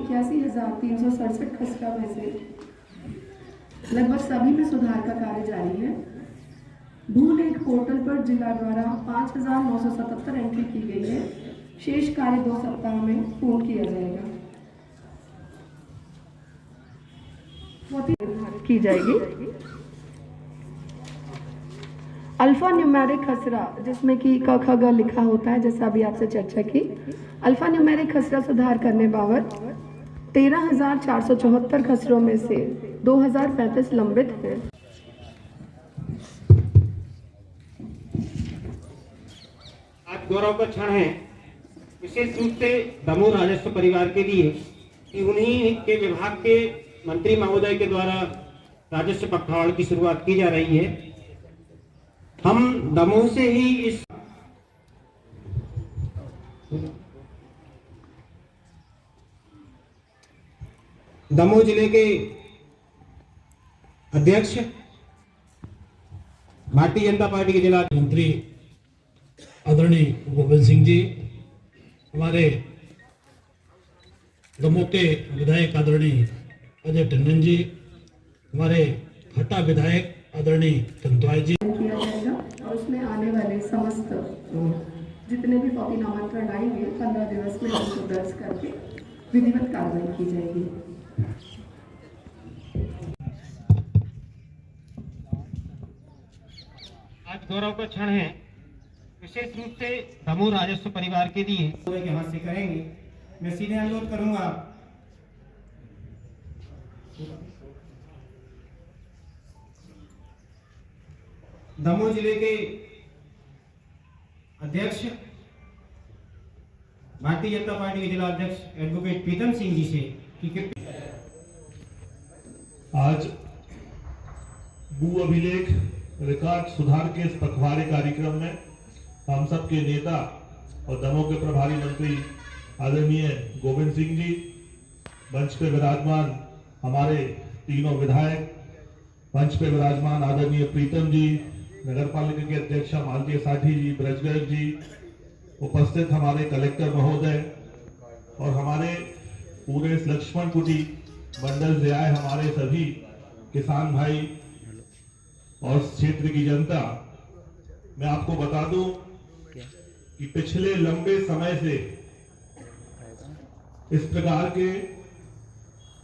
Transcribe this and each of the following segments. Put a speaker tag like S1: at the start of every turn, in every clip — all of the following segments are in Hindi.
S1: 81,367 खसरा में से लगभग सभी में सुधार का कार्य जारी है। भूलेख पोर्टल पर जिला द्वारा 5,977 एंट्री की गई है। शेष कार्य 2 सप्ताह में पूर्ण किया जाएगा। की जाएगी अल्फा न्यूमेरिक खसरा, जिसमें कि क ख ग लिखा होता है, जैसा अभी आपसे चर्चा की। अल्फा न्यूमेरिक खसरा सुधार करने बाबत 13,474 खसरों में से 2,035 लंबित हैं।
S2: आज गौरव का क्षण है, विशेष रूप से दमोह राजस्व परिवार के लिए कि उन्हीं के विभाग के मंत्री महोदय के द्वारा राजस्व पखवाड़ की शुरुआत की जा रही है। हम दमोह से ही इस दमोह जिले के अध्यक्ष भारतीय जनता पार्टी के जिला
S3: मंत्री आदरणीय गोविंद सिंह जी, हमारे दमोह के विधायक आदरणीय अजय टंडन जी, हमारे हटा विधायक आदरणीय तंतवाय जी।
S1: किया जाएगा और उसमें आने वाले समस्त जितने भी कॉपी नामांकन आएंगे 15 दिवस में उसको दर्ज करके विधिवत कार्रवाई की जाएगी।
S2: आज गौरव का क्षण है, विशेष रूप से दमोह राजस्व परिवार के लिए के हाथ से करेंगे। मैं सीधे अनुरोध करूंगा दमोह जिले के अध्यक्ष भारतीय जनता पार्टी के जिला अध्यक्ष एडवोकेट प्रीतम सिंह जी से कि
S4: आज भू अभिलेख रिकॉर्ड सुधार के इस पखवाड़े कार्यक्रम में हम सब के नेता और दमोह के प्रभारी मंत्री आदरणीय गोविंद सिंह जी, मंच पे विराजमान हमारे तीनों विधायक, मंच पे विराजमान आदरणीय प्रीतम जी, नगर पालिका के अध्यक्ष मालतीय साठी जी, ब्रजगर्ग जी, उपस्थित हमारे कलेक्टर महोदय और हमारे पूरे लक्ष्मण कुटी मंडल से आए हमारे सभी किसान भाई और क्षेत्र की जनता। मैं आपको बता दूं कि पिछले लंबे समय से इस प्रकार के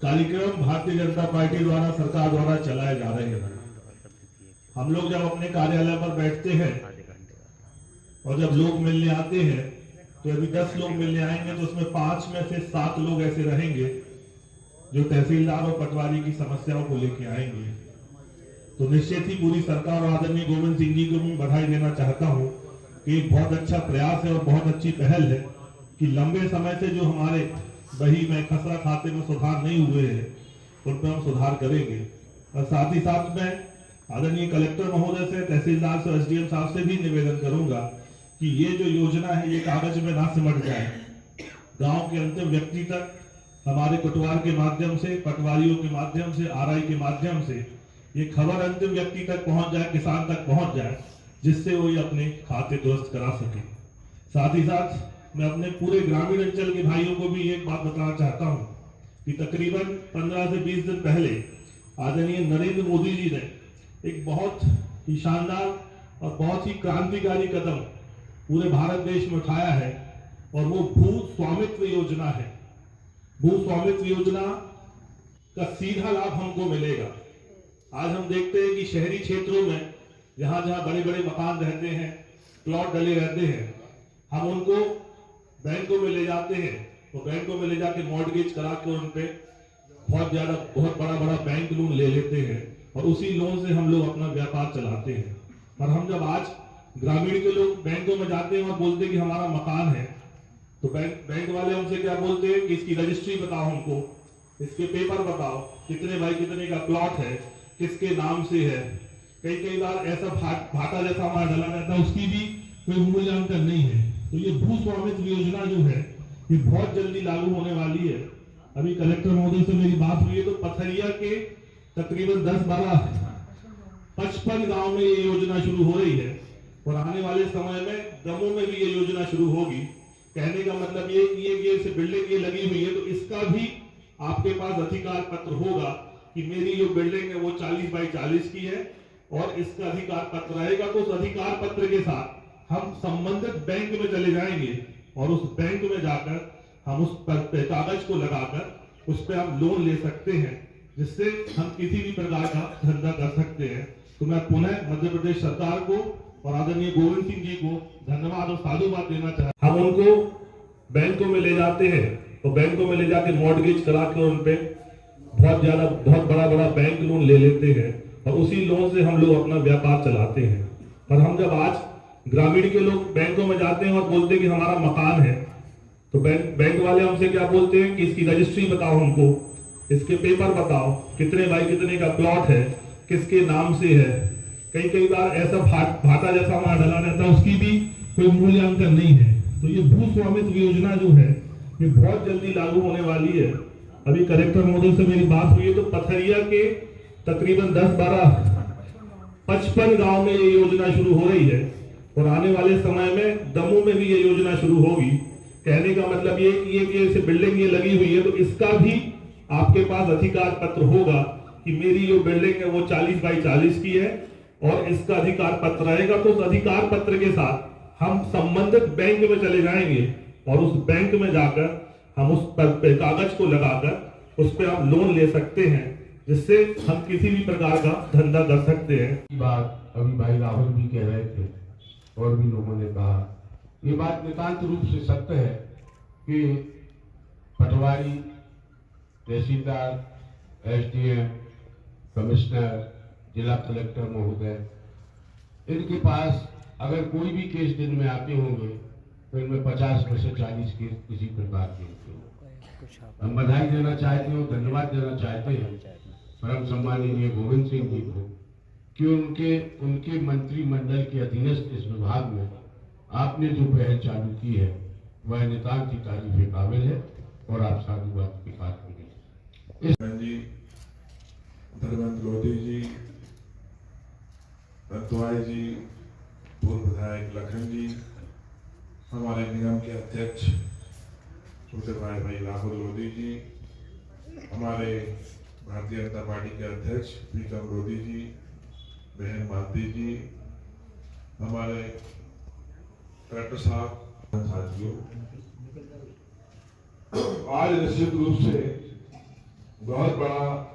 S4: कार्यक्रम भारतीय जनता पार्टी द्वारा, सरकार द्वारा चलाए जा रहे हैं। हम लोग जब अपने कार्यालय पर बैठते हैं और जब लोग मिलने आते हैं तो अभी 10 लोग मिलने आएंगे तो उसमें 5 में से 7 लोग ऐसे रहेंगे जो तहसीलदार और पटवारी की समस्याओं को लेके आएंगे। तो निश्चित ही पूरी सरकार और आदरणीय गोविंद सिंह जी को मैं बधाई देना चाहता हूं कि एक बहुत अच्छा प्रयास है और बहुत अच्छी पहल है कि लंबे समय से जो हमारे बही में खसरा खाते में सुधार नहीं हुए हैं उन पर हम सुधार करेंगे। और साथ ही साथ में आदरणीय कलेक्टर महोदय से, तहसीलदार से, एसडीएम साहब से भी निवेदन करूंगा कि ये जो योजना है ये कागज में ना सिमट जाए, गांव के अंतिम व्यक्ति तक हमारे कुटवार के माध्यम से, पटवारियों के माध्यम से, आरआई के माध्यम से ये खबर अंतिम व्यक्ति तक पहुंच जाए, किसान तक पहुंच जाए, जिससे वो ये अपने खाते दुरुस्त करा सके। साथ ही साथ मैं अपने पूरे ग्रामीण अंचल के भाइयों को भी एक बात बताना चाहता हूं कि तकरीबन 15 से 20 दिन पहले आदरणीय नरेंद्र मोदी जी ने एक बहुत ही शानदार और बहुत ही क्रांतिकारी कदम पूरे भारत देश में उठाया है और वो भू स्वामित्व योजना है। भू स्वामित्व योजना का सीधा लाभ हमको मिलेगा। आज हम देखते हैं कि शहरी क्षेत्रों में जहां जहां बड़े बड़े मकान रहते हैं, प्लॉट डले रहते हैं, हम उनको बैंकों में ले जाते हैं, तो बैंकों में ले जाके मॉर्गेज करा के उन पे बहुत बड़ा बैंक लोन ले लेते हैं और उसी लोन से हम लोग अपना व्यापार चलाते हैं। और हम जब आज ग्रामीण के लोग बैंकों में जाते हैं और बोलते हैं कि हमारा मकान है, तो बैंक वाले हमसे क्या बोलते हैं कि इसकी रजिस्ट्री बताओ, हमको इसके पेपर बताओ, कितने बाई कितने का प्लॉट है, किसके नाम से है। कई बार ऐसा भाटा जैसा हमारा डला रहता है, उसकी भी कोई मूल्यांकन नहीं है। तो ये भू स्वामित्व योजना जो है ये बहुत जल्दी लागू होने वाली है। अभी कलेक्टर महोदय से मेरी बात हुई है तो पथरिया के तकरीबन 10-12-55 गांव में ये योजना शुरू हो रही है और आने वाले समय में दमोह में भी ये योजना शुरू होगी। कहने का मतलब ये कि ये बिल्डिंग ये लगी हुई है तो इसका भी आपके पास अधिकार पत्र होगा कि मेरी जो बिल्डिंग है वो 40 बाई 40 की है और इसका अधिकार पत्र रहेगा, तो उस अधिकार पत्र के साथ हम संबंधित बैंक में चले जाएंगे और उस बैंक में जाकर हम उस कागज को लगाकर उस पर हम लोन ले सकते हैं, जिससे हम किसी भी प्रकार का धंधा कर सकते हैं। तो मैं पुनः मध्य प्रदेश सरकार को और आदरणीय गोविंद सिंह जी को धन्यवाद और साधुवाद देना चाहता हूं। हम उनको बैंकों में ले जाते हैं तो बैंकों में ले जाके मॉर्गेज करा के उन पे बहुत बड़ा बैंक लोन ले लेते हैं और उसी लोन से हम लोग अपना व्यापार चलाते हैं। पर हम जब आज ग्रामीण के लोग बैंकों में जाते हैं और बोलते हैं कि हमारा मकान है, तो बैंक वाले हमसे क्या बोलते हैं कि इसकी रजिस्ट्री बताओ, हमको इसके पेपर बताओ, कितने बाई कितने का प्लॉट है, किसके नाम से है। कई बार ऐसा भाटा जैसा हमारा डला रहता है, उसकी भी कोई मूल्यांकन नहीं है। तो ये भू स्वामित्व योजना जो है ये बहुत जल्दी लागू होने वाली है। अभी कलेक्टर महोदय से मेरी बात हुई है तो पथरिया के तकरीबन 10-12-55 गांव में ये योजना शुरू हो रही है और आने वाले समय में दमोह में भी ये योजना शुरू होगी। कहने का मतलब ये कि ये बिल्डिंग ये लगी हुई है तो इसका भी आपके पास अधिकार पत्र होगा कि मेरी जो बिल्डिंग है वो 40 बाई 40 की है और इसका अधिकार पत्र रहेगा। तो उस अधिकार पत्र के साथ हम संबंधित बैंक में चले जाएंगे और उस बैंक में जाकर हम उस कागज को लगाकर उस पर हम लोन ले सकते हैं, जिससे हम किसी भी प्रकार का धंधा कर सकते हैं।
S5: बात अभी भाई राहुल भी कह रहे थे और भी लोगों ने कहा, ये बात नितांत रूप से सत्य है कि पटवारी, तहसीलदार, SDM, कमिश्नर, जिला कलेक्टर महोदय, इनके पास अगर कोई भी केस दिन में आते होंगे तो इनमें 50 में से 40 केस किसी प्रकार के होते हैं। हम बधाई देना चाहते हैं, धन्यवाद देना चाहते हैं परम सम्माननीय गोविंद सिंह जी को कि उनके मंत्रिमंडल के अधीनस्थ इस विभाग में आपने जो पहल चालू की है वह नितांत ही तारीफ काबिल है और आप साधुवाद के पात्र हैं।
S6: जी, धर्मेंद्र लोधी जी, रंतवाई जी, पूर्व विधायक लखन जी, हमारे निगम के अध्यक्ष छोटे भाई राहुल लोधी जी, हमारे भारतीय जनता पार्टी के अध्यक्ष प्रीतम लोधी जी, बहन मालती जी, हमारे कलेक्टर साहब, साथियों, आज निश्चित रूप से बहुत बड़ा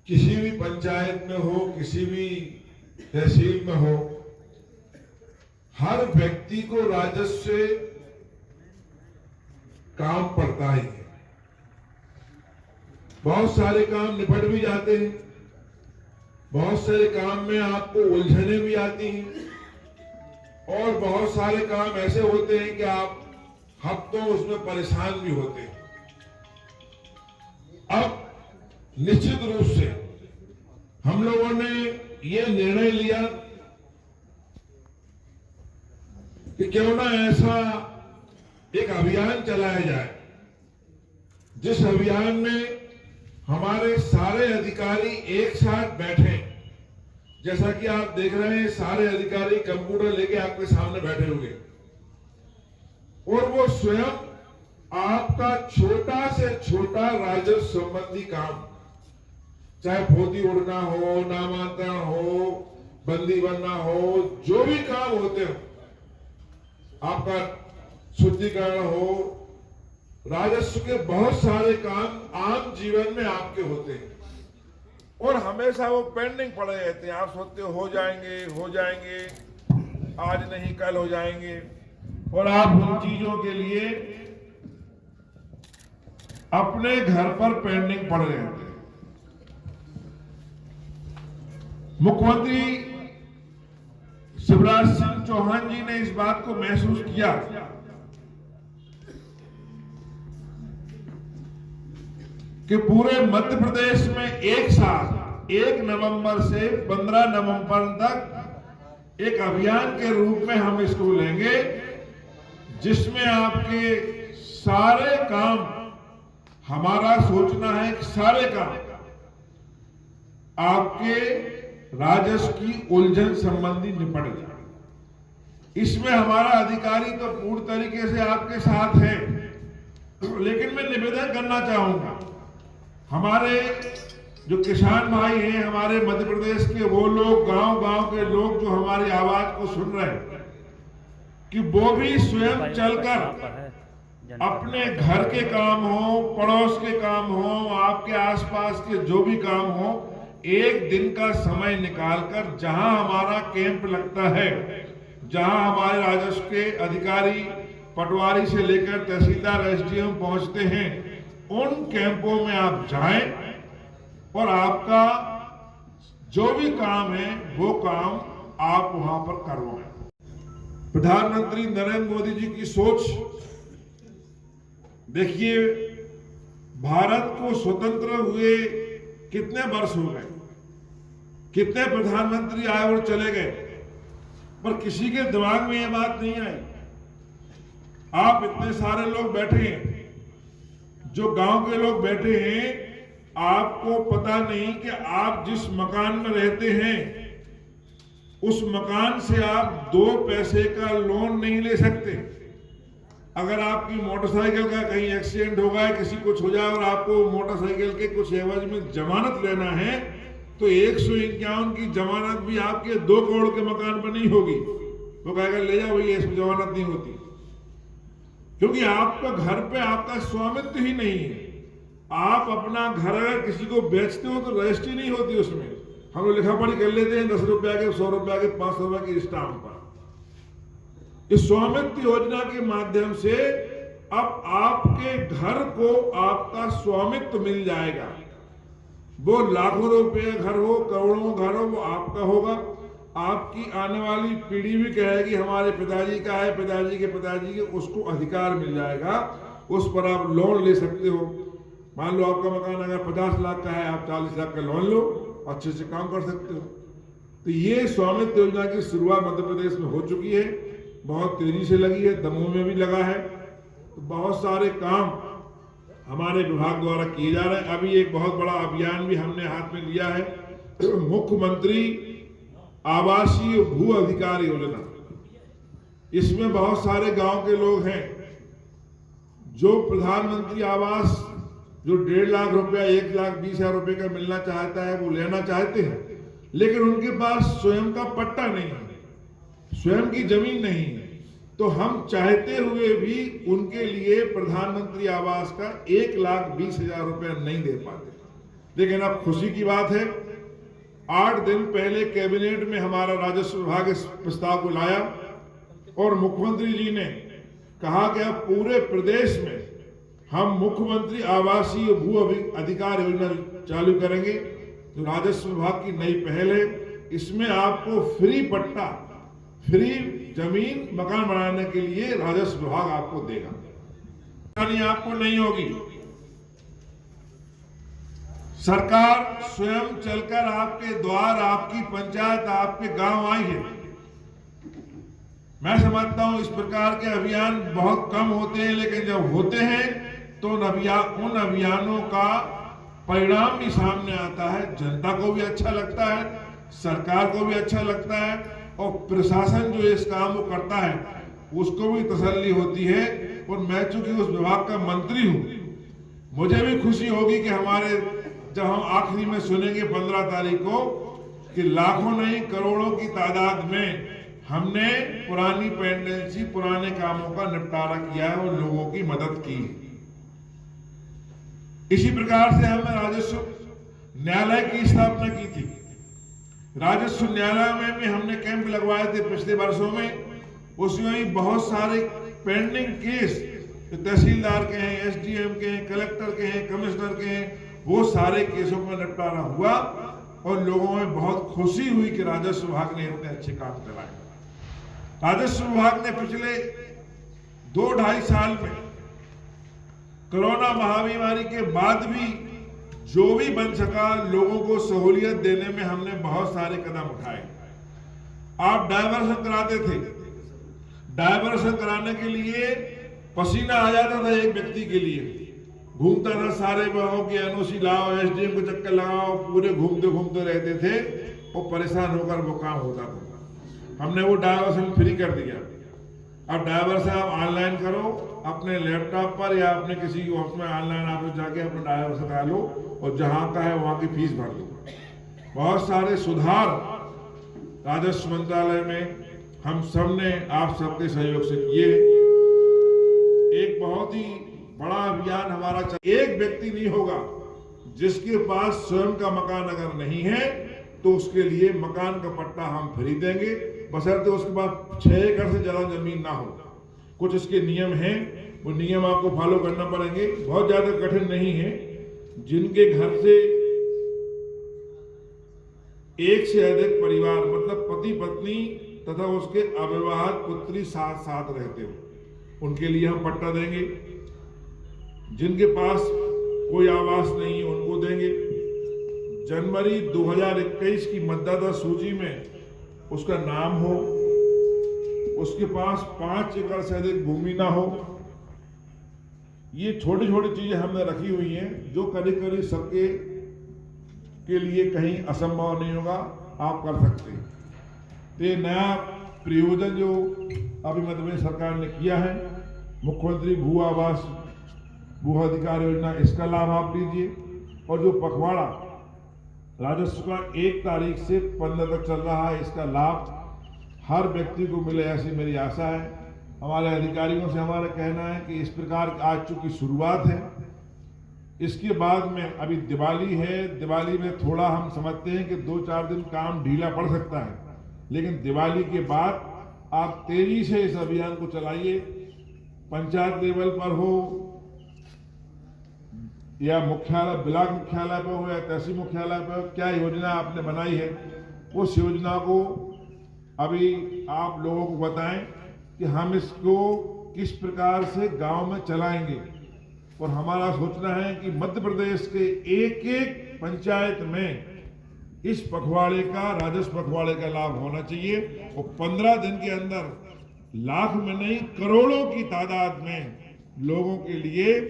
S6: किसी भी पंचायत में हो, किसी भी तहसील में हो, हर व्यक्ति को राजस्व से काम पड़ता ही है। बहुत सारे काम निपट भी जाते हैं, बहुत सारे काम में आपको उलझने भी आती हैं और बहुत सारे काम ऐसे होते हैं कि आप हफ्तों उसमें परेशान भी होते हैं। अब निश्चित रूप से हम लोगों ने यह निर्णय लिया कि क्यों ना ऐसा एक अभियान चलाया जाए, जिस अभियान में हमारे सारे अधिकारी एक साथ बैठे। जैसा कि आप देख रहे हैं, सारे अधिकारी कंप्यूटर लेके आपके सामने बैठे हुए और वो स्वयं आपका छोटा से छोटा राजस्व संबंधी काम, चाहे पोती उड़ना हो, नामांतरण हो, बंदी बनना हो, जो भी काम होते हो, आपका शुद्धिकरण हो, राजस्व के बहुत सारे काम आम जीवन में आपके होते हैं और हमेशा वो पेंडिंग पड़े रहते हैं। आप सोचते हो जाएंगे, आज नहीं कल हो जाएंगे और आप उन चीजों के लिए अपने घर पर पेंडिंग पड़ रहे थे। मुख्यमंत्री शिवराज सिंह चौहान जी ने इस बात को महसूस किया कि पूरे मध्य प्रदेश में एक साथ 1 नवंबर से 15 नवंबर तक एक अभियान के रूप में हम इसको लेंगे, जिसमें आपके सारे काम, हमारा सोचना है कि सारे काम आपके राजस्व की उलझन संबंधी निपट जाए। इसमें हमारा अधिकारी तो पूर्ण तरीके से आपके साथ है, लेकिन मैं निवेदन करना चाहूंगा, हमारे जो किसान भाई हैं, हमारे मध्य प्रदेश के वो लोग, गांव-गांव के लोग जो हमारी आवाज को सुन रहे हैं, कि वो भी स्वयं चलकर अपने घर के काम हो, पड़ोस के काम हो, आपके आसपास के जो भी काम हो, एक दिन का समय निकालकर जहां हमारा कैंप लगता है, जहां हमारे राजस्व के अधिकारी पटवारी से लेकर तहसीलदार एसडीएम पहुंचते हैं, उन कैंपों में आप जाएं और आपका जो भी काम है वो काम आप वहां पर करवाएं। प्रधानमंत्री नरेंद्र मोदी जी की सोच देखिए, भारत को स्वतंत्र हुए कितने वर्ष हो गए, कितने प्रधानमंत्री आए और चले गए, पर किसी के दिमाग में यह बात नहीं आई। आप इतने सारे लोग बैठे हैं, जो गांव के लोग बैठे हैं, आपको पता नहीं कि आप जिस मकान में रहते हैं उस मकान से आप 2 पैसे का लोन नहीं ले सकते। अगर आपकी मोटरसाइकिल का कहीं एक्सीडेंट हो गया, किसी कुछ हो जाए और आपको मोटरसाइकिल के कुछ एवज में जमानत लेना है, तो 151 की जमानत भी आपके 2 करोड़ के मकान पर नहीं होगी। वो कहेगा ले जाओ भैया, इसमें जमानत नहीं होती, क्योंकि आपका घर पे आपका स्वामित्व ही नहीं है। आप अपना घर अगर किसी को बेचते हो तो रजिस्ट्री नहीं होती उसमें। हम लोग लिखा पढ़ी कर लेते हैं 10 रुपया के, 100 रुपया के, 500 रुपया की स्टाम्प पर। इस स्वामित्व योजना के माध्यम से अब आपके घर को आपका स्वामित्व मिल जाएगा। वो लाखों रुपए घर हो, करोड़ों घर हो, वो आपका होगा। आपकी आने वाली पीढ़ी भी कहेगी हमारे पिताजी का है, पिताजी के पिताजी के, उसको अधिकार मिल जाएगा, उस पर आप लोन ले सकते हो। मान लो आपका मकान अगर 50 लाख का है, आप 40 लाख का लोन लो, अच्छे से काम कर सकते हो। तो ये स्वामित्व योजना की शुरुआत मध्य प्रदेश में हो चुकी है, बहुत तेजी से लगी है, दमोह में भी लगा है। तो बहुत सारे काम हमारे विभाग द्वारा किए जा रहे हैं। अभी एक बहुत बड़ा अभियान भी हमने हाथ में लिया है, मुख्यमंत्री आवासीय भू अधिकार योजना। इसमें बहुत सारे गांव के लोग हैं जो प्रधानमंत्री आवास जो 1.5 लाख रुपया, 1,20,000 रुपए का मिलना चाहता है, वो लेना चाहते हैं, लेकिन उनके पास स्वयं का पट्टा नहीं है, स्वयं की जमीन नहीं है। तो हम चाहते हुए भी उनके लिए प्रधानमंत्री आवास का 1,20,000 रुपया नहीं दे पाते। लेकिन अब खुशी की बात है, 8 दिन पहले कैबिनेट में हमारा राजस्व विभाग इस प्रस्ताव को लाया और मुख्यमंत्री जी ने कहा कि अब पूरे प्रदेश में हम मुख्यमंत्री आवासीय भू अधिकार योजना चालू करेंगे। तो राजस्व विभाग की नई पहल है, इसमें आपको फ्री पट्टा, फ्री जमीन मकान बनाने के लिए राजस्व विभाग आपको देगा, यानी आपको नहीं होगी। सरकार स्वयं चलकर आपके द्वार, आपकी पंचायत, आपके गांव आई है। मैं समझता हूं इस प्रकार के अभियान बहुत कम होते हैं, लेकिन जब होते हैं तो उन अभियानों का परिणाम भी सामने आता है। जनता को भी अच्छा लगता है, सरकार को भी अच्छा लगता है, और प्रशासन जो इस काम को करता है उसको भी तसल्ली होती है। और मैं चूंकि उस विभाग का मंत्री हूं, मुझे भी खुशी होगी कि हमारे जब हम आखिरी में सुनेंगे 15 तारीख को कि लाखों नहीं करोड़ों की तादाद में हमने पुरानी पेंडेंसी, पुराने कामों का निपटारा किया है और लोगों की मदद की। इसी प्रकार से हमने राजस्व न्यायालय की स्थापना की थी। राजस्व न्यायालय में भी हमने कैंप लगवाए थे पिछले वर्षों में। उसमें भी बहुत सारे पेंडिंग केस जो तहसीलदार के हैं, एसडीएम के हैं, कलेक्टर के हैं, कमिश्नर के हैं, वो सारे केसों का निपटारा हुआ और लोगों में बहुत खुशी हुई कि राजस्व विभाग ने इतने अच्छे काम कराए। राजस्व विभाग ने पिछले 2-2.5 साल में कोरोना महामारी के बाद भी जो भी बन सका, लोगों को सहूलियत देने में हमने बहुत सारे कदम उठाए। आप डायवर्सन कराते थे, डायवर्सन कराने के लिए पसीना आ जाता था एक व्यक्ति के लिए, घूमता था सारे गांवों की एनओसी लाओ, एसडीएम को चक्कर लगाओ, पूरे घूमते घूमते रहते थे और परेशान होकर वो काम होता था। हमने वो डायवर्सन फ्री कर दिया। अब डायवर्सन आप ऑनलाइन करो अपने लैपटॉप पर या अपने किसी ऑफिस में ऑनलाइन आप जाके अपना डायवर्सन करा लो और जहां का है वहां की फीस भर दो। बहुत सारे सुधार राजस्व मंत्रालय में हम सब ने आप सबके सहयोग से किए। एक बहुत ही बड़ा अभियान हमारा एक व्यक्ति नहीं होगा जिसके पास स्वयं का मकान अगर नहीं है तो उसके लिए मकान का पट्टा हम फ्री देंगे, बशर्ते उसके पास 6 एकड़ से ज्यादा जमीन ना हो। कुछ इसके नियम हैं, वो नियम आपको फॉलो करना पड़ेंगे, बहुत ज्यादा कठिन नहीं है। जिनके घर से एक से अधिक परिवार मतलब पति पत्नी तथा उसके अविवाहित पुत्री साथ साथ रहते हो उनके लिए हम पट्टा देंगे। जिनके पास कोई आवास नहीं है उनको देंगे। जनवरी 2021 की मतदाता सूची में उसका नाम हो, उसके पास 5 एकड़ से अधिक भूमि ना हो। ये छोटी छोटी चीजें हमने रखी हुई हैं जो करीब करीब सबके के लिए कहीं असंभव नहीं होगा, आप कर सकते हैं। तो ये नया प्रयोजन जो अभी मध्य प्रदेश सरकार ने किया है, मुख्यमंत्री भू आवास भू अधिकार योजना, इसका लाभ आप लीजिए। और जो पखवाड़ा राजस्व का 1 तारीख से 15 तक चल रहा है, इसका लाभ हर व्यक्ति को मिले ऐसी मेरी आशा है। हमारे अधिकारियों से हमारा कहना है कि इस प्रकार आज चूंकि शुरुआत है, इसके बाद में अभी दिवाली है, दिवाली में थोड़ा हम समझते हैं कि 2-4 दिन काम ढीला पड़ सकता है, लेकिन दिवाली के बाद आप तेजी से इस अभियान को चलाइए। पंचायत लेवल पर हो या मुख्यालय ब्लॉक मुख्यालय पर हो या तहसील मुख्यालय पर, क्या योजना आपने बनाई है उस योजना को अभी आप लोगों को बताएं कि हम इसको किस प्रकार से गांव में चलाएंगे। और हमारा सोचना है कि मध्य प्रदेश के एक एक पंचायत में इस पखवाड़े का, राजस्व पखवाड़े का लाभ होना चाहिए। और 15 दिन के अंदर लाख में नहीं करोड़ों की तादाद में लोगों के लिए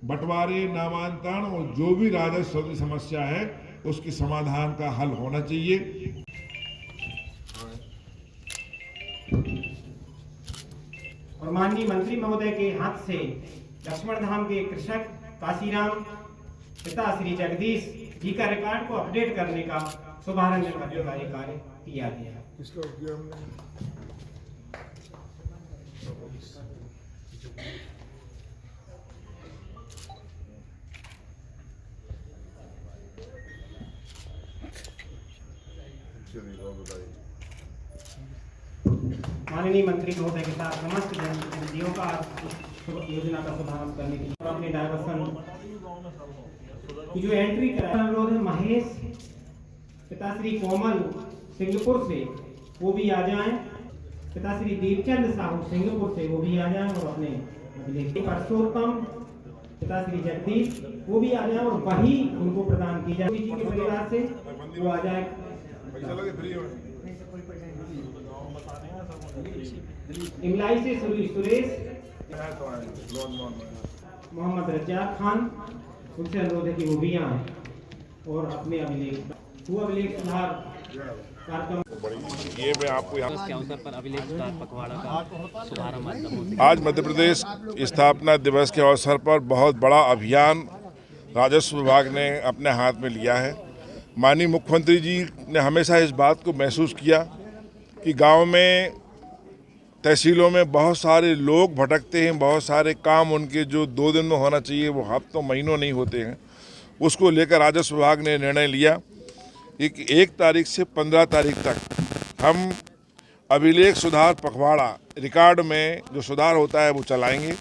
S6: बंटवारे, नामांतरण और जो भी राजस्व की समस्या है उसकी समाधान का हल होना चाहिए।
S2: और माननीय मंत्री महोदय के हाथ से लक्ष्मण धाम के कृषक काशीराम पिता श्री जगदीश जी का रिकॉर्ड को अपडेट करने का शुभारंभ करने का कार्य किया गया। माननीय मंत्री महोदय के साथ समस्त जनप्रतिनिधियों का योजना का शुभारंभ करने के लिए अपने डायवर्सन की जो एंट्री करा अनुरोध है, महेश पिताश्री कोमल सिंगपुर से वो भी आ जाएं, पिताश्री दीपचंद साहू सिंगपुर से वो भी आ जाएं और अपने परसोत्तम पिताश्री जगदीश वो भी आ जाएं और वही उनको प्रदान की जाए। जी के परिवार से वो आ जाए। इमलाई से सुरेश मोहम्मद रज्जाक खान, उनसे अनुरोध है कि वो भी आए और अपने अभिलेख सुधार कार्यक्रम।
S6: ये मैं आपको
S7: के अवसर पर अभिलेख सुधार पखवाड़ा का शुभारंभ
S6: आज मध्य प्रदेश स्थापना दिवस के अवसर पर बहुत बड़ा अभियान राजस्व विभाग ने अपने हाथ में लिया है। माननीय मुख्यमंत्री जी ने हमेशा इस बात को महसूस किया कि गांव में, तहसीलों में बहुत सारे लोग भटकते हैं, बहुत सारे काम उनके जो 2 दिन में होना चाहिए वो हफ्तों महीनों नहीं होते हैं। उसको लेकर राजस्व विभाग ने निर्णय लिया कि 1 तारीख से 15 तारीख तक हम अभिलेख सुधार पखवाड़ा रिकॉर्ड में जो सुधार होता है वो चलाएंगे।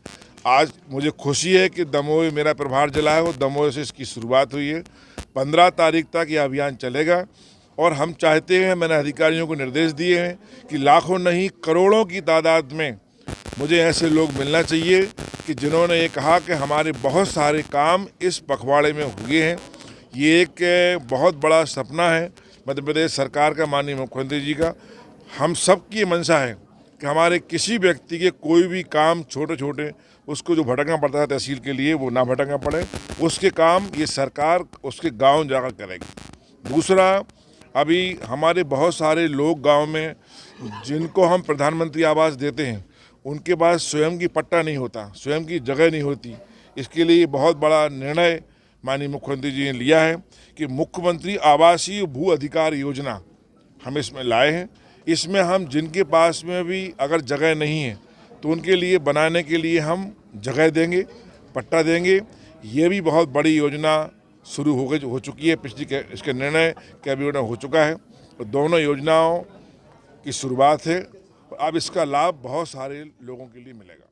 S6: आज मुझे खुशी है कि दमोह मेरा प्रभार जिला है, वो दमोह से इसकी शुरुआत हुई है। 15 तारीख तक ये अभियान चलेगा और हम चाहते हैं, मैंने अधिकारियों को निर्देश दिए हैं कि लाखों नहीं करोड़ों की तादाद में मुझे ऐसे लोग मिलना चाहिए कि जिन्होंने ये कहा कि हमारे बहुत सारे काम इस पखवाड़े में हुए हैं। ये एक बहुत बड़ा सपना है मध्य प्रदेश सरकार का, माननीय मुख्यमंत्री जी का। हम सब की मंशा है कि हमारे किसी व्यक्ति के कोई भी काम छोटे छोटे उसको जो भटकना पड़ता है तहसील के लिए वो ना भटकना पड़े, उसके काम ये सरकार उसके गांव जाकर करेगी। दूसरा, अभी हमारे बहुत सारे लोग गांव में जिनको हम प्रधानमंत्री आवास देते हैं उनके पास स्वयं की पट्टा नहीं होता, स्वयं की जगह नहीं होती। इसके लिए बहुत बड़ा निर्णय माननीय मुख्यमंत्री जी ने लिया है कि मुख्यमंत्री आवासीय भू अधिकार योजना हम इसमें लाए हैं। इसमें हम जिनके पास में भी अगर जगह नहीं है तो उनके लिए बनाने के लिए हम जगह देंगे, पट्टा देंगे। ये भी बहुत बड़ी योजना शुरू हो चुकी है, इसके निर्णय कैबिनेट में हो चुका है। तो दोनों योजनाओं की शुरुआत है। अब इसका लाभ बहुत सारे लोगों के लिए मिलेगा।